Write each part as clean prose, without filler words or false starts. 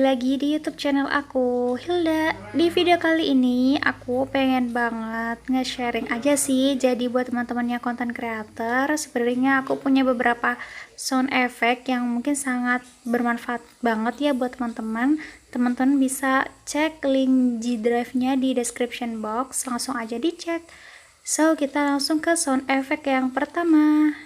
lagi di YouTube channel aku, Hilda. Di video kali ini aku pengen banget nge-sharing aja sih. Jadi buat teman-temannya konten creator, sebenarnya aku punya beberapa sound effect yang mungkin sangat bermanfaat banget ya buat teman-teman. Teman-teman bisa cek link G Drive-nya di description box, langsung aja dicek. So, kita langsung ke sound effect yang pertama.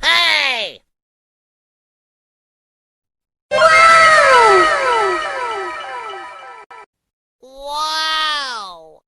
Hey! Wow!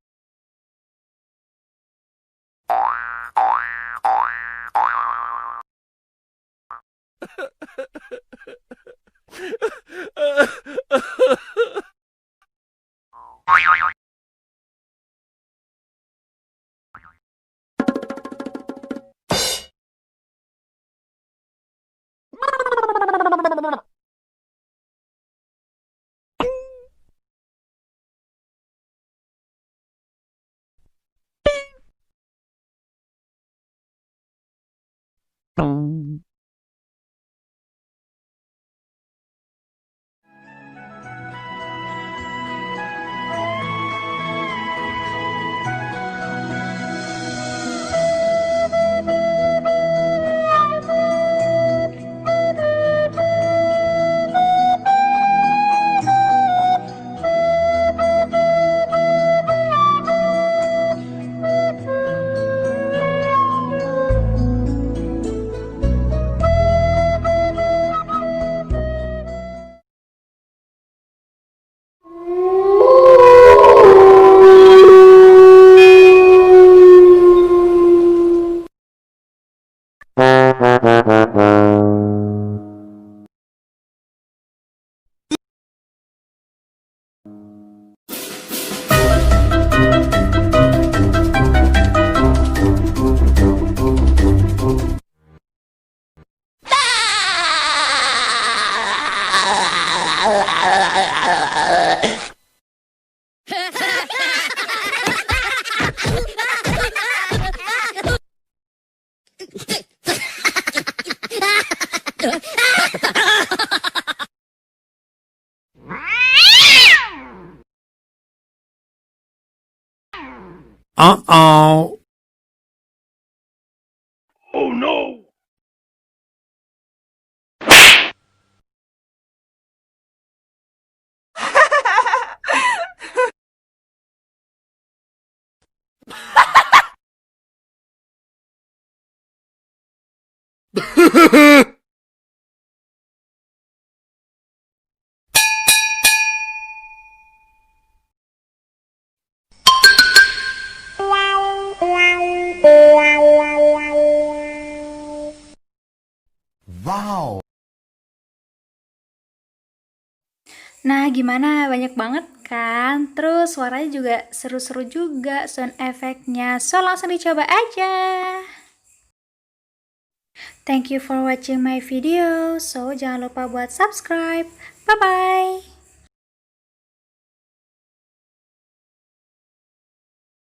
Uh-oh. Oh no! Wow. Nah, gimana? Banyak banget kan? Terus suaranya juga seru-seru juga sound efeknya. So, langsung dicoba aja. Thank you for watching my video. So, jangan lupa buat subscribe. Bye-bye.